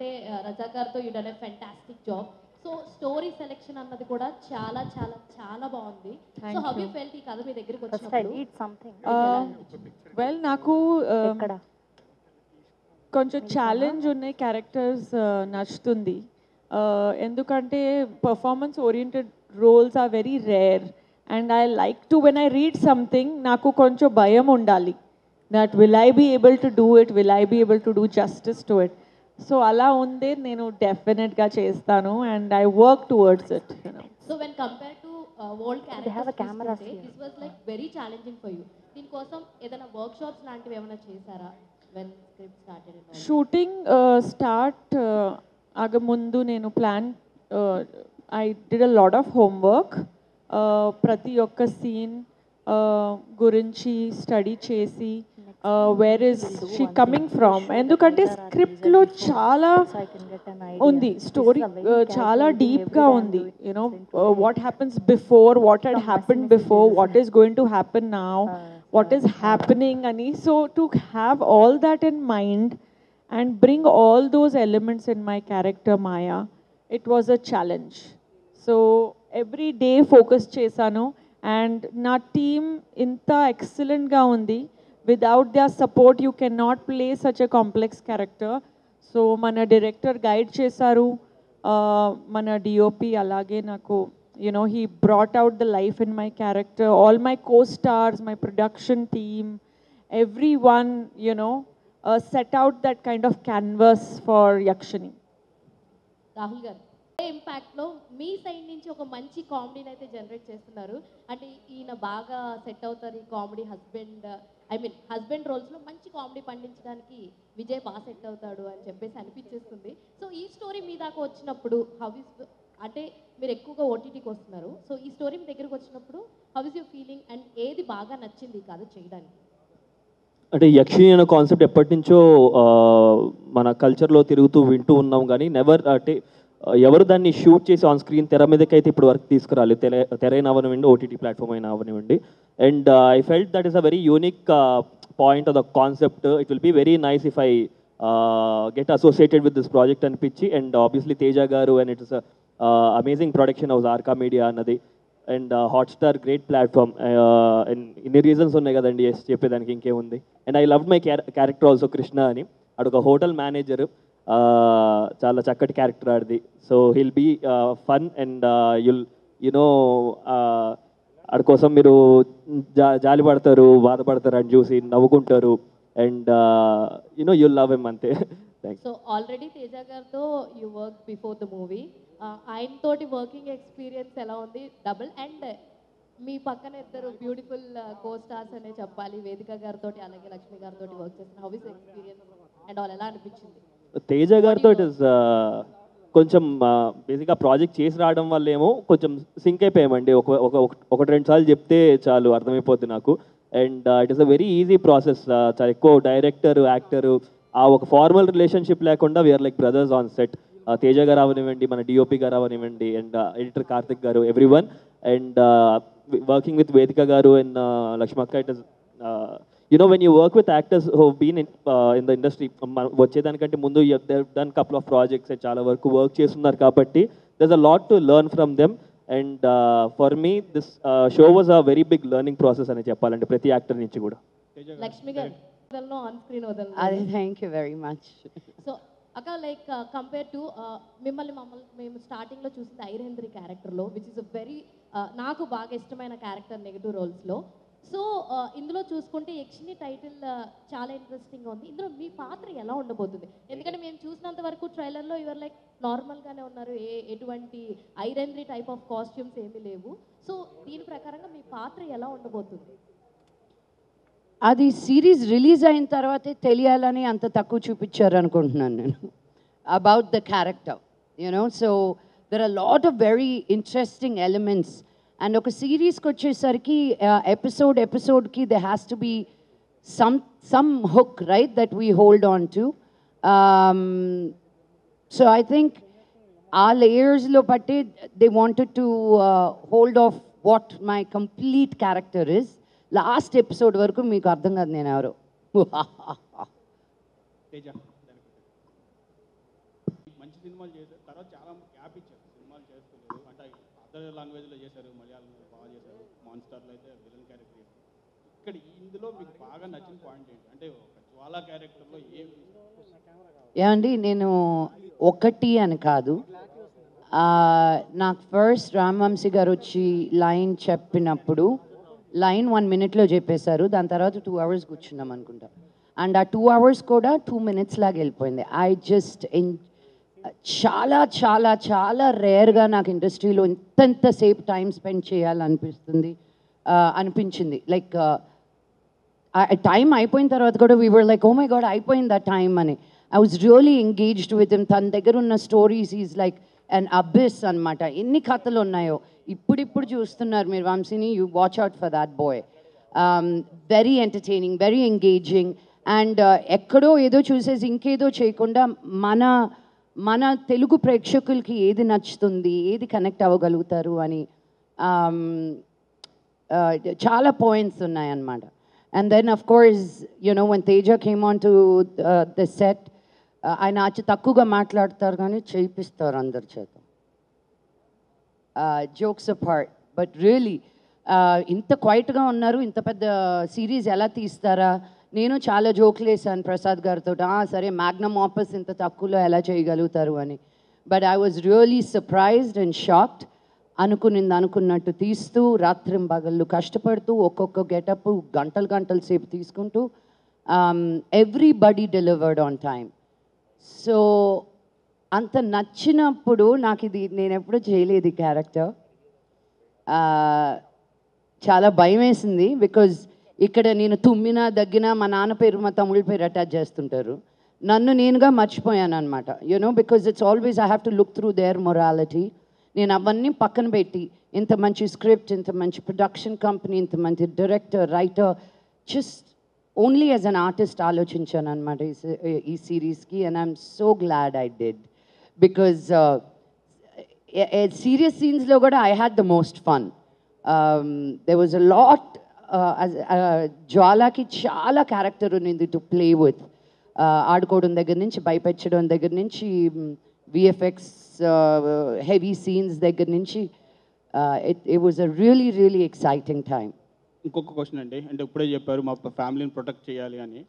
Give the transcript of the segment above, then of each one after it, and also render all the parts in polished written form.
అంటే రజాక్ గారితో you done a fantastic job. So story selection అన్నది కూడా చాలా చాలా చాలా బాగుంది. సో హౌ యూ ఫెల్ట్ ఈ కథ మీ దగ్గరికి వచ్చినప్పుడు? వెల్ నాకు కొంచెం ఛాలెంజ్ ఉన్నాయి క్యారెక్టర్స్ నచ్చుతుంది. ఎందుకంటే performance oriented roles are very rare and I like to when I read something నాకు కొంచెం భయం ఉండాలి that will I be able to do it, will I be able to do justice to it. So అలా ఉందే నేను డెఫినెట్గా చేస్తాను and I work towards it. So when compare to old characters this was like very challenging for you. దీనికోసం ఏదైనా work shops లాంటివి ఏమైనా చేశారా? షూటింగ్ స్టార్ట్ ఆగముందు నేను I did a lot of homework. ప్రతి ఒక్క సీన్ గురించి స్టడీ చేసి where is she coming from, ఎందుకంటే స్క్రిప్ట్లో చాలా ఉంది, స్టోరీ చాలా డీప్గా ఉంది. You know what happens before, what had happen before, what is going to happen now, what is happening ani. So to have all that in mind and bring all those elements in my character Maya, it was a challenge. So every day focus chesanu and na team inta excellent ga undi. Without their support you cannot play such a complex character. So mana director guide chesaru, mana DOP alage naku, you know, he brought out the life in my character. All my co-stars, my production team, everyone, you know, set out that kind of canvas for Yakshini. Rahul గారు ఇంపాక్ట్లో మీ side నుంచి ఒక మంచి కామెడీని అయితే generate చేస్తున్నారు. అంటే ఈయన బాగా set అవుతారు ఈ కామెడీ, హస్బెండ్ రోల్స్లో మంచి కామెడీ పండించడానికి విజయ్ బాగా సెట్ అవుతాడు అని చెప్పేసి అనిపించేస్తుంది. సో ఈ స్టోరీ మీ దాకా వచ్చినప్పుడు అంటే మీరు ఎక్కువగా ఓటీటీకి వస్తున్నారు. సో ఈ స్టోరీ మీ దగ్గరకు వచ్చినప్పుడు how is your feeling and ఏది బాగా నచ్చింది కాదు చేయడానికి? అంటే యక్షిణి అనే కాన్సెప్ట్ ఎప్పటి నుంచో మన కల్చర్లో తిరుగుతూ వింటూ ఉన్నాం, కానీ నెవర్ అంటే ఎవరు దాన్ని షూట్ చేసి ఆన్ స్క్రీన్ తెర మీదకి అయితే ఇప్పుడు వరకు తీసుకురాలి, తెరైన అవనివ్వండి, ఓటీటీ ప్లాట్ఫామ్ అయినా అవనివ్వండి. And I felt that is a very unique point of the concept. It will be very nice if I get associated with this project అనిపించి. And obviously Teja garu and it's amazing production house Arka Media అన్నది, and Hotstar great platform. And ఇన్ని reasons ఉన్నాయి కదండి చెప్పేదానికి, ఇంకేముంది. And I love my character also, Krishna అని. అదొక hotel manager, చాలా చక్కటి క్యారెక్టర్ ఆడిది. So he'll be fun and you know ఆడి కోసం మీరు జాలి పడతారు, బాధపడతారు అని చూసి నవ్వుకుంటారు. And you know you'll love him అంతే. సో ఆల్రెడీ తేజ గారితో you work before the movie, ఆయనతోటి వర్కింగ్ ఎక్స్పీరియన్స్ ఎలా ఉంది? డబుల్ అండ్ మీ పక్కన ఇద్దరు బ్యూటిఫుల్ కో స్టార్స్ అనే చెప్పాలి, వేదిక గారితో అలాగే లక్ష్మి గారితో వర్క్ చేసిన how is experience and all ఎలా అనిపించింది? తేజ గారితో ఇట్ ఇస్ కొంచెం బేసిక్గా ప్రాజెక్ట్ చేసి రావడం వల్ల ఏమో కొంచెం సింక్ అయిపోయామండి. ఒకటి రెండు సార్లు చెప్తే చాలు అర్థమైపోద్ది నాకు. And it is a very easy process. చాలా ఎక్కువ డైరెక్టర్ యాక్టరు ఆ ఒక ఫార్మల్ రిలేషన్షిప్ లేకుండా we're like brothers on set. Teja గారు అవనివ్వండి, మన డిఓపి గారు అవనివ్వండి, and editor Karthik garu, everyone. And working with Vedika garu and Lakshmakka, it is you know when you work with actors who been in the industry, వచ్చేదానికంటే ముందు డన్ కపుల్ ఆఫ్ ప్రాజెక్ట్స్ చాలా వరకు work చేస్తున్నారు కాబట్టి there's a lot to learn from them. And for me this show was a very big learning process అని చెప్పాలంటే ప్రతి actor నుంచి కూడా. లక్ష్మి గారు ఆన్ స్క్రీన్ వదలను. Thank you very much. So అక్క లైక్ కంపేర్ టు మమ్మల్ని మేము స్టార్టింగ్లో చూసింది ఐరేంద్రి క్యారెక్టర్లో, విచ్ ఇస్ అ వెరీ నాకు బాగా ఇష్టమైన క్యారెక్టర్ నెగిటివ్ రోల్స్లో. సో ఇందులో చూసుకుంటే యక్షిణి టైటిల్ చాలా ఇంట్రెస్టింగ్గా ఉంది. ఇందులో మీ పాత్ర ఎలా ఉండబోతుంది? ఎందుకంటే మేము చూసినంత వరకు ట్రైలర్లో యువర్ లైక్ నార్మల్గానే ఉన్నారు, ఎటువంటి ఐరేంద్రి టైప్ ఆఫ్ కాస్ట్యూమ్స్ ఏమీ లేవు. సో దీని ప్రకారంగా మీ పాత్ర ఎలా ఉండబోతుంది? అది సిరీస్ రిలీజ్ అయిన తర్వాతే తెలియాలని అంత తక్కువ చూపించారు అనుకుంటున్నాను నేను about the character, you know. So there are lot of very interesting elements. And ఒక సిరీస్కి వచ్చేసరికి ఎపిసోడ్కి they has to be some hook, right, that we hold on to. So I think ఆ లేయర్స్లో బట్టి they wanted to hold off what my complete character is. Last episode వరకు మీకు అర్థం కాదు నేను ఎవరు. సినిమాలు చేశారు, తర్వాత చాలా గ్యాప్ ఇచ్చారు, సినిమాలు చేసుకోలేదు. అంటే అదర్ లాంగ్వేజ్లో చేశారు, మలయాళంలో బాగా చేశారు, మాన్స్టార్లో అయితే విలన్ క్యారెక్టర్ చేశారు. ఇక్కడ ఇందులో మీకు బాగా నచ్చిన పాయింట్ ఏంటి? అంటే ఒక జ్వాలా క్యారెక్టర్లో ఏమండి, నేను ఒకటి అని కాదు, నాకు ఫస్ట్ రామవంశీ గారు వచ్చి లైన్ చెప్పినప్పుడు లైన్ 1 minute చెప్పేశారు. దాని తర్వాత 2 hours కూర్చున్నాం అనుకుంటా. అండ్ ఆ 2 hours కూడా 2 minutes లాగా వెళ్ళిపోయింది. ఐ జస్ట్ చాలా చాలా చాలా రేర్గా నాకు ఇండస్ట్రీలో ఇంతసేపు టైం స్పెండ్ చేయాలనిపిస్తుంది అనిపించింది. లైక్ టైం అయిపోయిన తర్వాత కూడా we were like, oh my God అయిపోయింది ఆ టైం అని. I was really engaged with him. తన దగ్గర ఉన్న stories is like and abyss అనమాట. ఎన్ని కథలు ఉన్నాయో ఇప్పుడు చూస్తున్నారు మీరు వంశీని. You watch out for that boy. Very entertaining, very engaging. And ఎక్కడో ఏదో చూసేసి ఇంకేదో చేయకుండా మన తెలుగు ప్రేక్షకులకి ఏది నచ్చుతుంది, ఏది కనెక్ట్ అవ్వగలుగుతారు అని చాలా పాయింట్స్ ఉన్నాయన్నమాట. And then, of course, you know, when Teja came on to the set, ఆయన అతి తక్కువగా మాట్లాడతారు కానీ చేయిస్తారు అందరి చేత. జోక్స్ అపార్ట్, బట్ రియలీ ఇంత క్వైట్గా ఉన్నారు. ఇంత పెద్ద సిరీస్ ఎలా తీస్తారా? నేను చాలా జోక్లు వేసాను ప్రసాద్ గారితో, సరే మ్యాగ్నమ్ ఆపస్ ఇంత తక్కువలో ఎలా చేయగలుగుతారు అని. But I was really surprised and shocked. అనుకున్నట్టు తీస్తూ రాత్రింబగళ్ళు కష్టపడుతూ ఒక్కొక్క గెటప్ గంటలు సేపు తీసుకుంటూ everybody delivered on time. So అంత నచ్చినప్పుడు నాకు ఇది నేను ఎప్పుడూ చేయలేదు ఈ క్యారెక్టర్. చాలా భయం వేసింది. బికాజ్ ఇక్కడ నేను తుమ్మినా దగ్గినా మా నాన్న పేరు మా తమ్ముళ్ళ పేరు అటాచ్ చేస్తుంటారు. నన్ను నేనుగా మర్చిపోయాను అనమాట. You know, because it's always I have to look through there morality. నేను అవన్నీ పక్కన పెట్టి ఇంత మంచి స్క్రిప్ట్, ఇంత మంచి ప్రొడక్షన్ కంపెనీ, ఇంత మంచి director, writer, just only as an artist ఆలోచించాను అనమాట ఈ సిరీస్కి. And I'm so glad I did. Because serious సీన్స్లో కూడా I had the most fun. There was a lot. జ్వాలాకి చాలా క్యారెక్టర్ ఉన్నింది టు ప్లే విత్. ఆడుకోవడం దగ్గర నుంచి, భయపెట్టడం దగ్గర నుంచి, విఎఫ్ఎక్స్ heavy scenes దగ్గర నుంచి it was a really exciting time. ఇంకొక క్వశ్చన్ అండి, అంటే ఇప్పుడే చెప్పారు మా ఫ్యామిలీని ప్రొటెక్ట్ చేయాలి అని.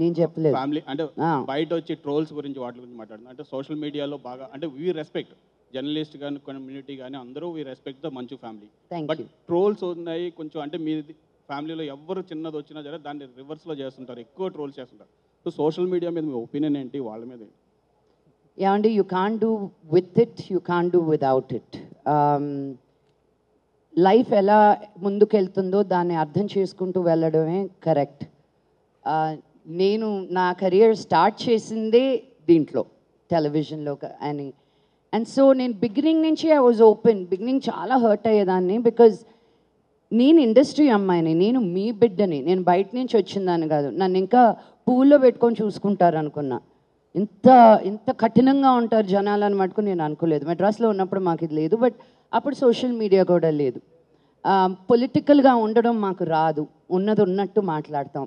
నేను చెప్పలేదు. ఫ్యామిలీ అంటే బయట వచ్చి ట్రోల్స్ గురించి వాటి గురించి మాట్లాడుతున్నాం. అంటే సోషల్ మీడియాలో బాగా అంటే వీ రెస్పెక్ట్ జర్నలిస్ట్ కానీ కమ్యూనిటీ కానీ అందరూ వీ రెస్పెక్ట్ ద మంచు ఫ్యామిలీ. బట్ ట్రోల్స్ ఉన్నాయి కొంచెం. అంటే మీ ఫ్యామిలీలో ఎవరు చిన్నది వచ్చినా సరే దాన్ని రివర్స్లో చేస్తుంటారు, ఎక్కువ ట్రోల్స్ చేస్తుంటారు. సో సోషల్ మీడియా మీద మీ ఒపీనియన్ ఏంటి, వాళ్ళ మీద ఏంటి? ఏమండి, you can't do with it, you can't do without it. Life ఎలా ముందుకెళ్తుందో దాన్ని అర్థం చేసుకుంటూ వెళ్ళడమే కరెక్ట్. నేను నా కెరియర్ స్టార్ట్ చేసిందే దీంట్లో, టెలివిజన్లో అని. అండ్ సో నేను బిగినింగ్ నుంచి ఐ వాజ్ ఓపెన్. బిగినింగ్ చాలా హర్ట్ అయ్యేదాన్ని. బికాజ్ నేను ఇండస్ట్రీ అమ్మాయిని, నేను మీ బిడ్డని, నేను బయట నుంచి వచ్చిందాన్ని కాదు. నన్ను ఇంకా పూల్లో పెట్టుకొని చూసుకుంటారు అనుకున్నా. ఇంత కఠినంగా ఉంటారు జనాలను మటుకు నేను అనుకోలేదు. మెడ్రాస్లో ఉన్నప్పుడు మాకు ఇది లేదు. బట్ అప్పుడు సోషల్ మీడియా కూడా లేదు. పొలిటికల్గా ఉండడం మాకు రాదు. ఉన్నది ఉన్నట్టు మాట్లాడతాం.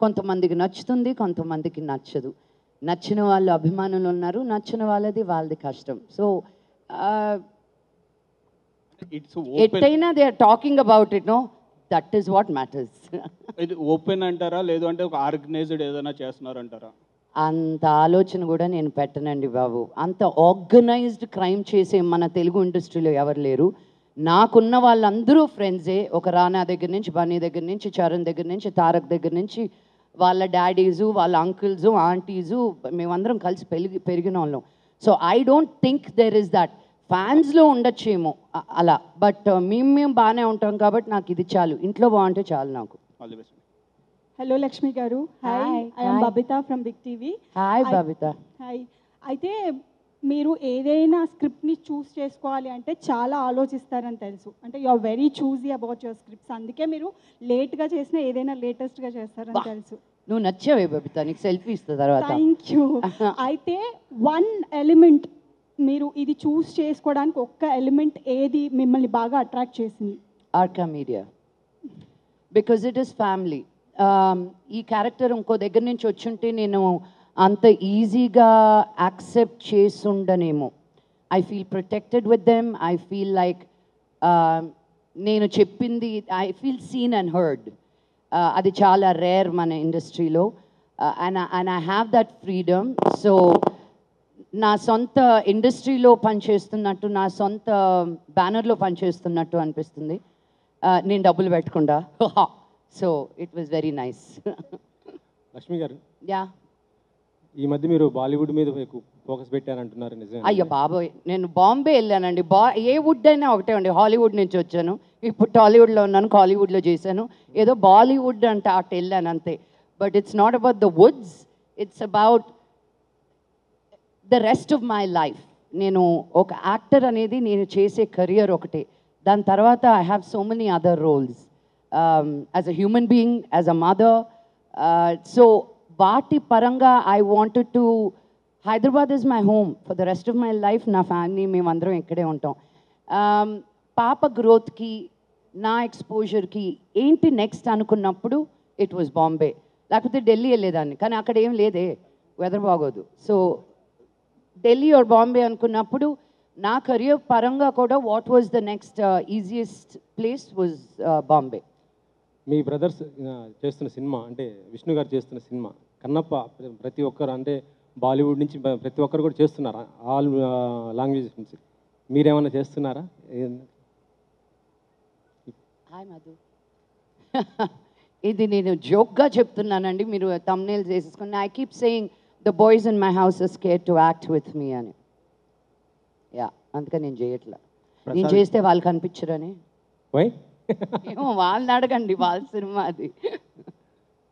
కొంతమందికి నచ్చుతుంది, కొంతమందికి నచ్చదు. నచ్చిన వాళ్ళు అభిమానులు ఉన్నారు, నచ్చిన వాళ్ళది కష్టం. సో ఎట్టయినా they are talking about it. No, that is what matters. ఇది ఓపెన్ అంటారా, లేదు అంటే ఒక ఆర్గనైజ్డ్ ఏదైనా చేస్తున్నారు అంటారా? అంత ఆలోచన కూడా నేను పెట్టనండి బాబు. అంత ఆర్గనైజ్డ్ క్రైమ్ చేసే మన తెలుగు ఇండస్ట్రీలో ఎవరు లేరు. నాకున్న వాళ్ళందరూ ఫ్రెండ్సే. ఒక రానా దగ్గర నుంచి, బన్నీ దగ్గర నుంచి, చరణ్ దగ్గర నుంచి, తారక్ దగ్గర నుంచి, వాళ్ళ డాడీసు, వాళ్ళ అంకుల్సు, ఆంటీసు, మేమందరం కలిసి పెరిగిన వాళ్ళం. So I don't think there is that. ఫ్యాన్స్లో ఉండొచ్చేమో అలా, బట్ మేము బాగానే ఉంటాం కాబట్టి నాకు ఇది చాలు. ఇంట్లో బాగుంటే చాలు నాకు. హలో లక్ష్మి గారు. Hi, I'm Babitha from big TV. Hi Babitha. Hi. అయితే మీరు ఏదైనా స్క్రిప్ట్ని చూస్ చేసుకోవాలి అంటే చాలా ఆలోచిస్తారని తెలుసు. అంటే you are very choosy about your scripts. అందుకే మీరు లేట్గా చేసిన ఏదైనా లేటెస్ట్గా చేస్తారని తెలుసు. నువ్వు నచ్చావే బబితా, నీకు సెల్ఫీ ఇస్తా తర్వాత. Thank you. అయితే వన్ ఎలిమెంట్ మీరు ఇది చూస్ చేసుకోవడానికి ఒక్క ఎలిమెంట్ ఏది మిమ్మల్ని బాగా అట్రాక్ట్ చేసింది? Arka media. Because it is family. ఈ క్యారెక్టర్ ఇంకో దగ్గర నుంచి వచ్చుంటే నేను అంత ఈజీగా యాక్సెప్ట్ చేసుండనేమో. I feel protected with them. I feel like నేను చెప్పింది I feel seen and heard. అది చాలా రేర్ మన ఇండస్ట్రీలో. And I have that freedom. So నా సొంత ఇండస్ట్రీలో పనిచేస్తున్నట్టు, నా సొంత బ్యానర్లో పనిచేస్తున్నట్టు అనిపిస్తుంది నేను డబ్బులు పెట్టకుండా. So it was very nice. Lakshmi గారు, యా, ఈ మధ్య మీరు బాలీవుడ్ మీద ఎక్కువ ఫోకస్ పెట్టారంటున్నారు, నిజమే? అయ్యో బాబోయ్, నేను బాంబే వెళ్ళానండి. ఏ వుడ్ అయినా ఒకటే అండి. హాలీవుడ్ నుంచి వచ్చాను, ఇప్పుడు టాలీవుడ్లో ఉన్నాను, కాలీవుడ్లో చేశాను. ఏదో బాలీవుడ్ అంటే అటు వెళ్ళాను అంతే. But it's not about the Woods, it's about the rest of my life. నేను ఒక యాక్టర్ అనేది నేను చేసే కెరియర్ ఒకటే. దాని తర్వాత I have so many other roles as a human being, as a mother. So వాటి పరంగా I wanted to, Hyderabad is my home for the rest of my life. నా ఫ్యామిలీ మేమందరం ఇక్కడే ఉంటాం. పాప గ్రోత్కి, నా ఎక్స్పోజర్కి ఏంటి నెక్స్ట్ అనుకున్నప్పుడు ఇట్ వాజ్ బాంబే. లేకపోతే ఢిల్లీ వెళ్ళేదాన్ని, కానీ అక్కడ ఏం లేదే, వెదర్ బాగోదు. సో ఢిల్లీ ఆర్ బాంబే అనుకున్నప్పుడు నా కెరియర్ పరంగా కూడా what was the next easiest place was Bombay. Me brothers చేస్తున్న సినిమా, అంటే విష్ణు గారు చేస్తున్న సినిమా కన్నప్ప, ప్రతి ఒక్కరు అంటే బాలీవుడ్ నుంచి ప్రతి ఒక్కరు కూడా చేస్తున్నారా, ఆల్ లాంగ్వేజెస్ నుంచి? మీరేమన్నా చేస్తున్నారా? హాయ్ మధు. ఇది నేను జోక్గా చెప్తున్నానండి, మీరు తమ్నేల్ చేసేసుకుని. I keep saying the boys in my house are scared to act with me అని. యా, అందుకని నేను చేయట్లా. నేను చేస్తే వాళ్ళు కనిపించరని. వై? ఏమో వాళ్ళని అడగండి, వాళ్ళ సినిమా అది.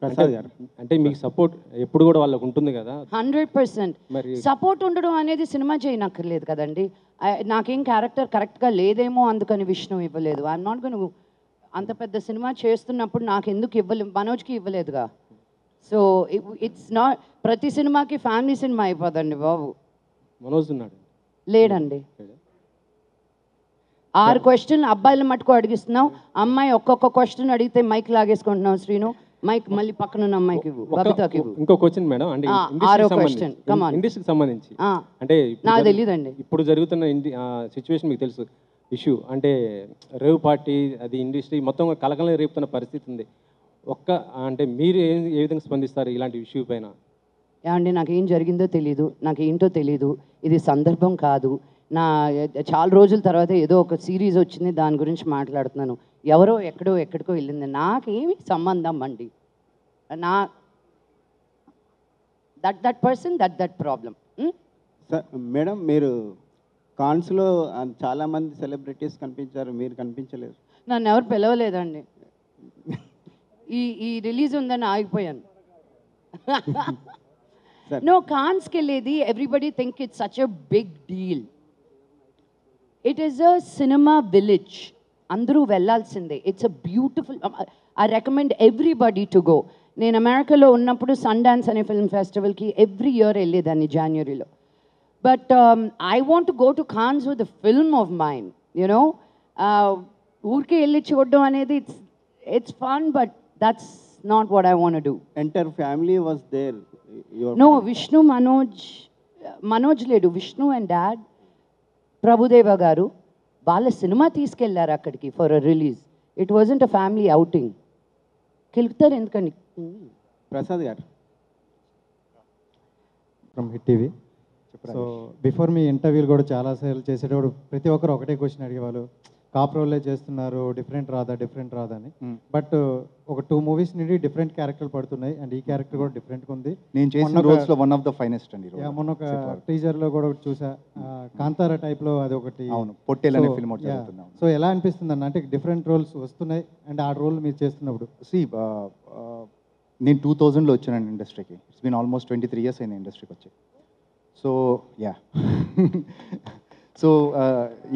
ప్రసాద్ గారు, అంటే మీకు సపోర్ట్ ఎప్పుడు కూడా వాళ్ళకు ఉంటుంది కదా? 100%. సపోర్ట్ ఉండడం అనేది సినిమా చేయనక్కర్లేదు కదండి. నాకేం క్యారెక్టర్ కరెక్ట్గా లేదేమో అందుకని విష్ణు ఇవ్వలేదు. I'm not gone. అంత పెద్ద సినిమా చేస్తున్నప్పుడు నాకు ఎందుకు ఇవ్వలేదు, మనోజ్కి ఇవ్వలేదుగా. సో ఇట్స్ నాట్ ప్రతి సినిమాకి ఫ్యామిలీ సినిమా అయిపోదండి బాబు. మనోజ్ ఉన్నాడు? లేడండి. 6 క్వశ్చన్ అబ్బాయిల మటుకు అడిగిస్తున్నావు, అమ్మాయి ఒక్కొక్క క్వశ్చన్ అడిగితే మైక్ లాగేసుకుంటున్నావు. శ్రీను, మైక్ మళ్ళీ పక్కన ఉన్న అమ్మాయికి ఇవ్వు, బబితాకి ఇవ్వు. ఇంకో క్వశ్చన్ మేడం, అంటే ఇండస్ట్రీకి సంబంధించి, అంటే నాకు తెలియదండి. ఇప్పుడు జరుగుతున్న సిచ్యువేషన్ మీకు తెలుసు, ఇష్యూ అంటే రేవ్ పార్టీ, అది ఇండస్ట్రీ మొత్తం కలకలం రేపుతున్న పరిస్థితి ఉంది. అంటే మీరు ఏ విధంగా స్పందిస్తారు ఇలాంటి ఇష్యూ పైన? ఏమండి, నాకేం జరిగిందో తెలీదు, నాకేంటో తెలీదు. ఇది సందర్భం కాదు. చాలా రోజుల తర్వాత ఏదో ఒక సిరీస్ వచ్చింది, దాని గురించి మాట్లాడుతున్నాను. ఎవరో ఎక్కడికో వెళ్ళింది, నాకేమి సంబంధం అండి. నా that person that problem. Madam, మీరు కాన్స్లో చాలామంది సెలబ్రిటీస్ కనిపించారు, మీరు కనిపించలేదు. నన్ను ఎవరు పిలవలేదండి. ఈ రిలీజ్ ఉందని ఆగిపోయాను. నో, కాన్స్కి వెళ్ళేది everybody think it's such a big deal. It is a cinema village, అందరూ వెళ్ళాల్సిందే. It's a beautiful, I recommend everybody to go. నేను అమెరికాలో ఉన్నప్పుడు సన్ డాన్స్ అనే ఫిల్మ్ ఫెస్టివల్కి ఎవ్రీ ఇయర్ వెళ్ళేదాన్ని జనవరిలో. But I want to go to Cannes with the film of mind, you know. ఊరికే వెళ్ళి చూడడం అనేది it's fun, but that's not what I want to do. Entire family was there. No, Vishnu, Manoj ledu. Vishnu and Dad, Prabhudeva garu, వాళ్ళ సినిమా తీసుకెళ్లారు అక్కడికి for a release. It wasn't a family outing. కెలుగుతారు ఎందుకండి? Prasad garu from hit TV. So before me ఇంటర్వ్యూలు కూడా చాలాసార్లు చేసేటప్పుడు ప్రతి ఒక్కరు ఒకటే క్వశ్చన్ అడిగేవాళ్ళు, కాప్ రోల్లే చేస్తున్నారు, డిఫరెంట్ రాదా అని. బట్ ఒక 2 మూవీస్ నుండి డిఫరెంట్ క్యారెక్టర్లు పడుతున్నాయి, అండ్ ఈ క్యారెక్టర్ కూడా డిఫరెంట్గా ఉంది. నేను చేసిన రోల్స్లో వన్ ఆఫ్ ద ఫైనెస్ట్ అండి. మొన్న ఒక టీజర్లో కూడా ఒకటి చూసా, కాంతారా టైప్లో అది ఒకటి. అవును, పొట్టేల్ అనే ఫిల్మ్ ఒకటి జరుగుతుంది. సో ఎలా అనిపిస్తుంది అన్న, అంటే డిఫరెంట్ రోల్స్ వస్తున్నాయి అండ్ ఆ రోల్ మీరు చేస్తున్నప్పుడు? నేను 2000లో వచ్చానండి ఇండస్ట్రీకి. ఇట్స్ బీన్ ఆల్మోస్ట్ 23 years అయింది ఇండస్ట్రీకి వచ్చి. సో యా, సో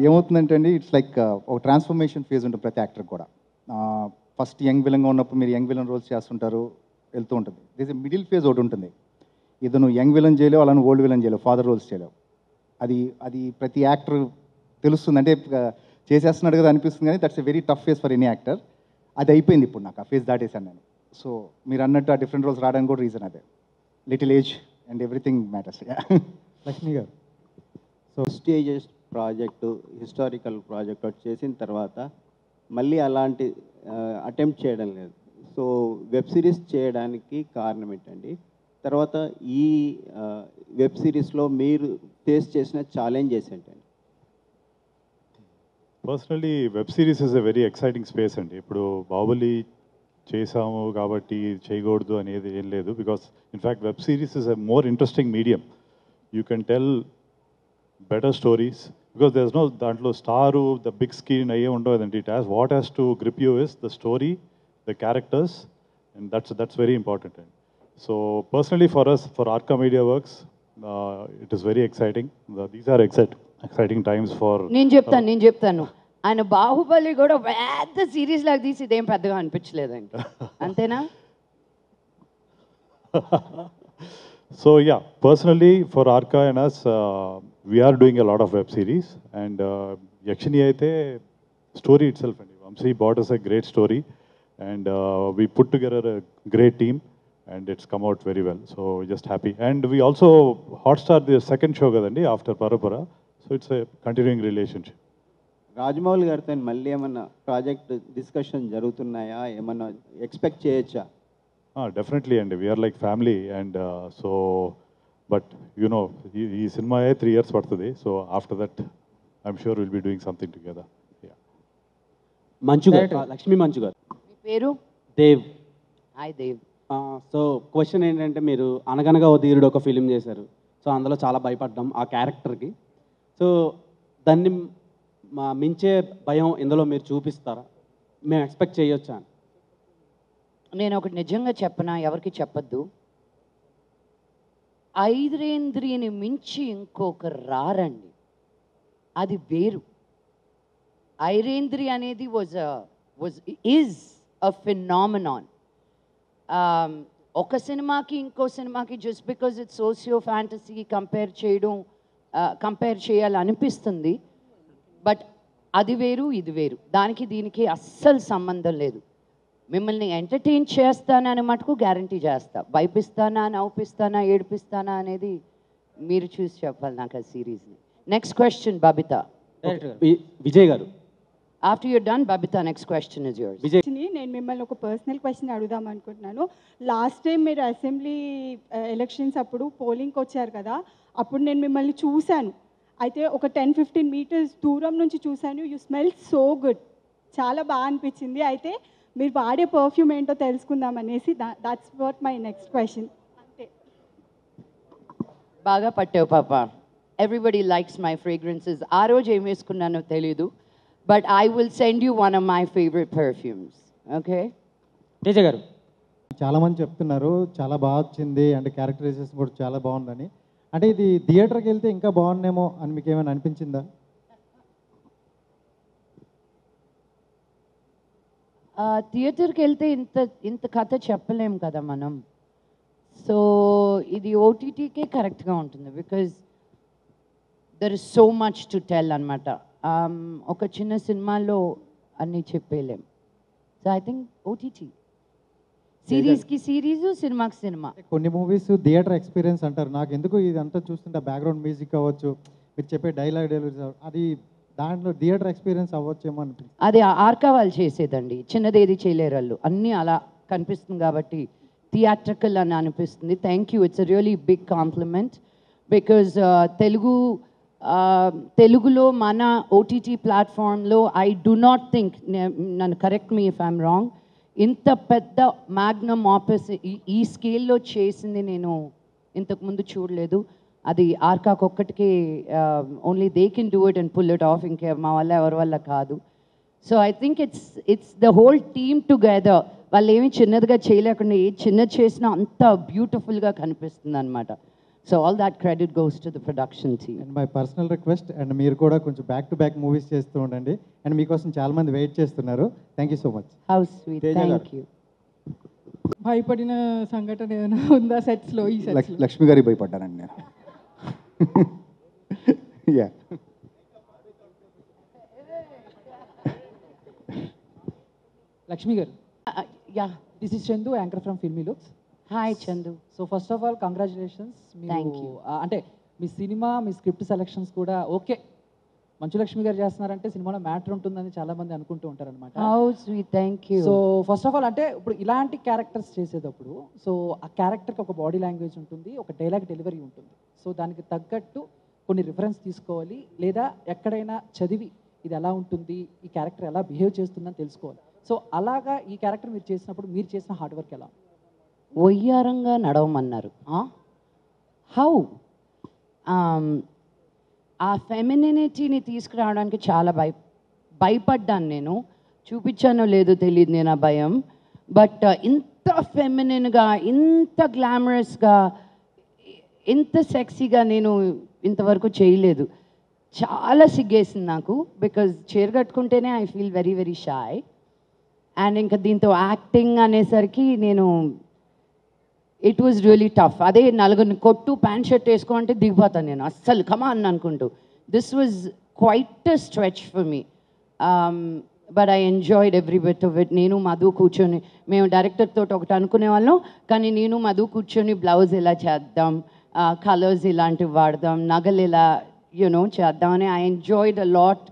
ఏమవుతుందంటే అండి, ఇట్స్ లైక్ ఒక ట్రాన్స్ఫర్మేషన్ ఫేజ్ ఉంటుంది ప్రతి యాక్టర్ కూడా. ఫస్ట్ యంగ్ విలన్గా ఉన్నప్పుడు మీరు యంగ్ విలన్ రోల్స్ చేస్తుంటారు, వెళ్తూ ఉంటుంది. దిస్ మిడిల్ ఫేజ్ ఒకటి ఉంటుంది. ఇది నువ్వు యంగ్ విలన్ చేయలేవు, అలానే ఓల్డ్ విలన్ చేయలేవు, ఫాదర్ రోల్స్ చేయలేవు. అది ప్రతి యాక్టర్ తెలుస్తుంది. అంటే చేసేస్తున్నాడు కదా అనిపిస్తుంది, కానీ that's a very tough phase for any actor. అది అయిపోయింది ఇప్పుడు, నాకు ఆ ఫేజ్ దాటేశాను నేను. సో మీరు అన్నట్టు ఆ డిఫరెంట్ రోల్స్ రావడానికి కూడా రీజన్ అదే. Little age and everything matters. Lakshmi garu, so stages project, historical project చేసిన తర్వాత మళ్ళీ అలాంటి అటెంప్ట్ చేయడం లేదు. సో వెబ్ సిరీస్ చేయడానికి కారణం ఏంటండి? తర్వాత ఈ వెబ్ సిరీస్లో మీరు ఫేస్ చేసిన ఛాలెంజెస్ ఏంటండి? Personally web series is a very exciting space అండి. ఇప్పుడు బాహుబలి చేసాము కాబట్టి చేయకూడదు అనేది ఏం లేదు. Because in fact web series is a more interesting medium. You can tell better stories because there is no దాంట్లో స్టారు ద బిగ్ స్క్రీన్ అయ్యే ఉండదండి. It has what has to grip you is the story, the characters, and that's very important అండి. So personally for us, for Arka media works, it is very exciting. These are exciting times for. నేను చెప్తాను ఆయన బాహుబలి కూడా పెద్ద series లాగా తీసి ఇదేం పెద్దగా అనిపించలేదండి, అంతేనా? So yeah, personally for Arka and us, we are doing a lot of web series, and Yakshini aithe story itself andi. Vamsi bought us a great story, and we put together a great team, and it's come out very well. So just happy. And we also Hotstar the second show kadandi after Parapara, so it's a continuing relationship. Rajamouli గారితో మళ్ళీ ఏమన్నా project discussion జరుగుతున్నాయా? ఏమన్నా expect చేయొచ్చా? Definitely, and we are like family, and so, but you know, ఈ cinema 3 years పడుతుంది. So after that, I'm sure we'll be doing something together. Yeah. మంచు గారు, లక్ష్మీ మంచు గారు. మీ పేరు? Dev. Hi Dev. So question ఏంటంటే, మీరు అనగనగా ఓ ధీరుడు ఒక ఫిలిం చేశారు. సో అందులో చాలా భయపడ్డాం ఆ క్యారెక్టర్కి. సో దాన్ని మించే భయం ఇందులో మీరు చూపిస్తారా? మేము ఎక్స్పెక్ట్ చేయొచ్చా? నేను ఒకటి నిజంగా చెప్పనా, ఎవరికి చెప్పద్దు. ఐరేంద్రిని మించి ఇంకొకరు రారండి, అది వేరు. ఐరేంద్రి అనేది ఈజ్ అ ఫినామినాన్. ఒక సినిమాకి ఇంకో సినిమాకి just because it's socio fantasy compare చేయాలనిపిస్తుంది, బట్ అది వేరు ఇది వేరు. దానికి దీనికి అస్సలు సంబంధం లేదు. మిమ్మల్ని ఎంటర్టైన్ చేస్తానని మటుకు గ్యారంటీ చేస్తా. భయపిస్తానా, నవ్విస్తానా, ఏడిపిస్తానా అనేది మీరు చూసి చెప్పాలి నాకు ఆ సిరీస్ని. Next question Babita. Vijay garu. After your done Babita, next question is yours. నేను మిమ్మల్ని ఒక పర్సనల్ క్వశ్చన్ అడుగుదాం అనుకుంటున్నాను. లాస్ట్ టైం మీరు అసెంబ్లీ ఎలక్షన్స్ అప్పుడు పోలింగ్కి వచ్చారు కదా, అప్పుడు నేను మిమ్మల్ని చూశాను. అయితే ఒక 10-15 మీటర్స్ దూరం నుంచి చూశాను. యూ స్మెల్ సో గుడ్, చాలా బాగా అనిపించింది. అయితే మీరు వాడే పర్ఫ్యూమ్ ఏంటో తెలుసుకుందాం అనేసి, that's what my next question. అంతే. బాగా పట్టావు పాప. Everybody likes my fragrances. ఆ రోజు ఏం వేసుకున్నానో తెలీదు, but I will send you one of my favourite perfumes. Okay Teja గారు. చాలామంది చెప్తున్నారు చాలా బాగా వచ్చింది, అంటే క్యారెక్టరైజేషన్ కూడా చాలా బాగుందని. అంటే ఇది థియేటర్కి వెళ్తే ఇంకా బాగుండేమో అని మీకు ఏమైనా అనిపించిందా? థియేటర్కి వెళ్తే ఇంత కథ చెప్పలేం కదా మనం. సో ఇది ఓటీటీకే కరెక్ట్గా ఉంటుంది, because there is so much to tell అనమాట. ఒక చిన్న సినిమాలో అన్నీ చెప్పేయలేం. So I think OTT. సిరీస్కి సిరీసు, సినిమాకి సినిమా. కొన్ని మూవీస్ థియేటర్ ఎక్స్పీరియన్స్ అంటారు. నాకు ఎందుకు ఇదంతా చూస్తుంటే బ్యాక్గ్రౌండ్ మ్యూజిక్ అవ్వచ్చు, మీరు చెప్పే డైలాగ్ డెలివరీస్, అది దాంట్లో థియేటర్ ఎక్స్పీరియన్స్ అవ్వచ్చేమో అనిపిస్తుంది. అది ఆర్కా వాళ్ళు చేసేదండి, చిన్నదేది చేయలేరు వాళ్ళు. అన్నీ అలా కనిపిస్తుంది కాబట్టి థియేట్రికల్ అని అనిపిస్తుంది. Thank you, it's a really big compliment. Because తెలుగులో మన ఓటీటీ ప్లాట్ఫామ్లో ఐ డు నాట్ థింక్, నన్ను correct me if I'm wrong, ఇంత పెద్ద మ్యాగ్నమ్ ఆపస్ ఈ స్కేల్లో చేసింది నేను ఇంతకుముందు చూడలేదు. అది ఆర్కాకు ఒక్కటికి only they can do it and pull it off. ఇంకే మా వల్ల ఎవరి వల్ల కాదు. So I think it's the whole team together. వాళ్ళు ఏమి చిన్నదిగా చేయలేకుండా ఏది చిన్నది చేసినా అంత బ్యూటిఫుల్గా కనిపిస్తుంది అనమాట. So all that credit goes to the production team. And my personal request, and మీరు కూడా కొంచెం బ్యాక్ టు బ్యాక్ మూవీస్ చేస్తూ ఉండండి. అండ్ మీకోసం చాలా మంది వెయిట్ చేస్తున్నారు. Thank you so much. How sweet, thank you. భయపడిన సంఘటన ఏమైనా ఉందా సెట్స్లో? ఈ సెట్స్ లక్ష్మి గారికి భయపడ్డానండి నేను. యా. లక్ష్మి గారు. Yeah, this is Chandu, anchor from filmy looks. Hi Chandu. So first of all congratulations. Thank you. అంటే మీ సినిమా మీ స్క్రిప్ట్ సెలక్షన్స్ కూడా ఓకే, మంచులక్ష్మి గారు చేస్తున్నారంటే సినిమాలో మ్యాటర్ ఉంటుందని చాలా మంది అనుకుంటూ ఉంటారనమాట. How sweet, thank you. So first of all అంటే ఇప్పుడు ఇలాంటి క్యారెక్టర్స్ చేసేటప్పుడు సో ఆ క్యారెక్టర్కి ఒక బాడీ లాంగ్వేజ్ ఉంటుంది, ఒక డైలాగ్ డెలివరీ ఉంటుంది. సో దానికి తగ్గట్టు కొన్ని రిఫరెన్స్ తీసుకోవాలి, లేదా ఎక్కడైనా చదివి ఇది ఎలా ఉంటుంది, ఈ క్యారెక్టర్ ఎలా బిహేవ్ చేస్తుందని తెలుసుకోవాలి. సో అలాగా ఈ క్యారెక్టర్ మీరు చేసినప్పుడు మీరు చేసిన హార్డ్ వర్క్ ఎలా? వయ్యారంగా నడవమన్నారు. హౌ ఆ ఫెమినినిటీని తీసుకురావడానికి చాలా భయపడ్డాను నేను. చూపించానో లేదో తెలియదు నేను ఆ భయం. బట్ ఇంత ఫెమినిన్గా, ఇంత గ్లామరస్గా, ఇంత సెక్సీగా నేను ఇంతవరకు చేయలేదు. చాలా సిగ్గేసింది నాకు, బికాజ్ చీర కట్టుకుంటేనే I feel very very shy. And ఇంకా దీంతో యాక్టింగ్ అనేసరికి నేను ఇట్ వాజ్ రియలీ టఫ్. అదే నలుగురిని కొట్టు ప్యాంట్ షర్ట్ వేసుకో అంటే దిగిపోతాను నేను అస్సలు కమాన్ అనుకుంటూ. This was quite a stretch for me, but I enjoyed every bit of it. నేను మధు కూర్చొని, మేము డైరెక్టర్ తోటి ఒకటి అనుకునే వాళ్ళం, కానీ నేను మధు కూర్చొని బ్లౌజ్ ఇలా చేద్దాం, కలర్స్ ఇలాంటివి వాడదాం, నగలు ఇలా చేద్దామని I enjoyed a lot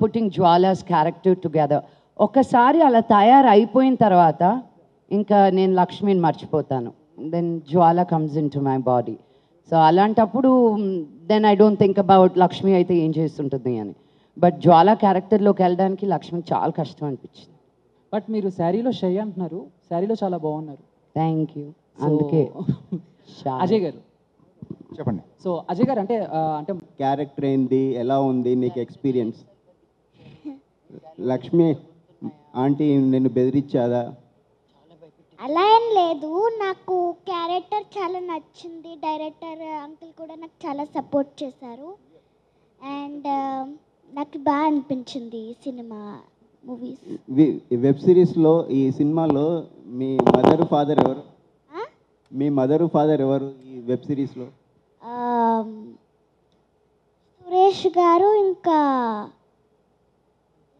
putting Jwala's character together. ఒకసారి అలా తయారైపోయిన తర్వాత ఇంకా నేను లక్ష్మిని మర్చిపోతాను. Then Jwala comes in to my body. So అలాంటప్పుడు then I don't think about Lakshmi అయితే ఏం చేస్తుంటుంది అని. బట్ జ్వాల క్యారెక్టర్లోకి వెళ్ళడానికి లక్ష్మికి చాలా కష్టం అనిపించింది. బట్ మీరు శారీలో షై అంటున్నారు, శారీలో చాలా బాగున్నారు. Thank you. అందుకే అజయ్ గారు చెప్పండి. సో అజయ్ గారు అంటే అంటే క్యారెక్టర్ ఏంది, ఎలా ఉంది నీకు ఎక్స్పీరియన్స్? లక్ష్మి ఆంటీ నిన్ను బెదిరించాదా? అలా ఏం లేదు, నాకు క్యారెక్టర్ చాలా నచ్చింది. డైరెక్టర్ అంకుల్ కూడా నాకు చాలా సపోర్ట్ చేశారు. అండ్ నాకు బాగా అనిపించింది ఈ సినిమా మూవీస్. వెబ్ సిరీస్లో, ఈ సినిమాలో మీ మదర్ ఫాదర్ ఎవరు? మీ మదరు ఫాదర్ ఎవరు ఈ వెబ్ సిరీస్లో? సురేష్ గారు, ఇంకా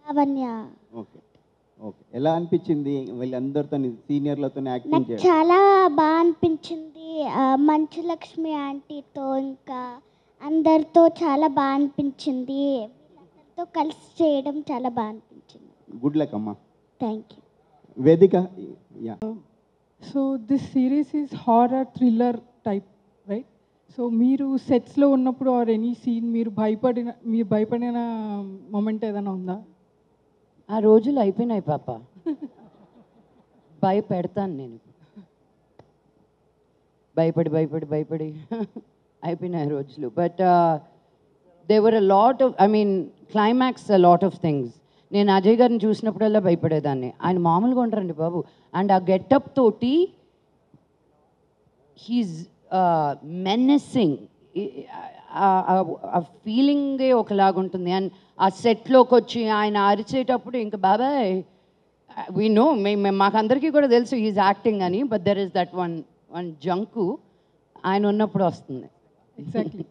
లావణ్య. Okay okay. ఎలా అనిపించింది వీళ్ళందరితో, సీనియర్లతో యాక్టింగ్ నాకు చేయడం? చాలా బాగా అనిపించింది. మంచులక్ష్మి ఆంటీతో ఇంకా అందరితో చాలా బాగా అనిపించింది. వీళ్ళందరితో కలిసి చేయడం చాలా బాగా అనిపించింది. గుడ్ లక్ అమ్మా. Thank you. Vedika. Yeah. So this series is horror thriller type, right? So మీరు సెట్స్లో ఉన్నప్పుడు ఆర్ ఎనీ సీన్ మీరు భయపడిన మూమెంట్ ఏదైనా ఉందా? ఆ రోజులు అయిపోయినాయి పాప. భయపెడతాను నేను, భయపడి అయిపోయినాయి రోజులు. But there were a lot of, I mean climax a lot of things. నేను అజయ్ గారిని చూసినప్పుడల్లా భయపడేదాన్ని. ఆయన మామూలుగా ఉంటారండి బాబు. అండ్ ఆ గెటప్ తోటి హీజ్ మెనసింగ్, ఆ ఫీలింగే ఒకలాగుంటుంది. అండ్ ఆ సెట్లోకి వచ్చి ఆయన అరిచేటప్పుడు ఇంకా బాబాయ్ వీ నో, మాకందరికీ కూడా తెలుసు హీజ్ యాక్టింగ్ అని, but there is that one జంకు ఆయన ఉన్నప్పుడు వస్తుంది. ఎగ్జాక్ట్లీ.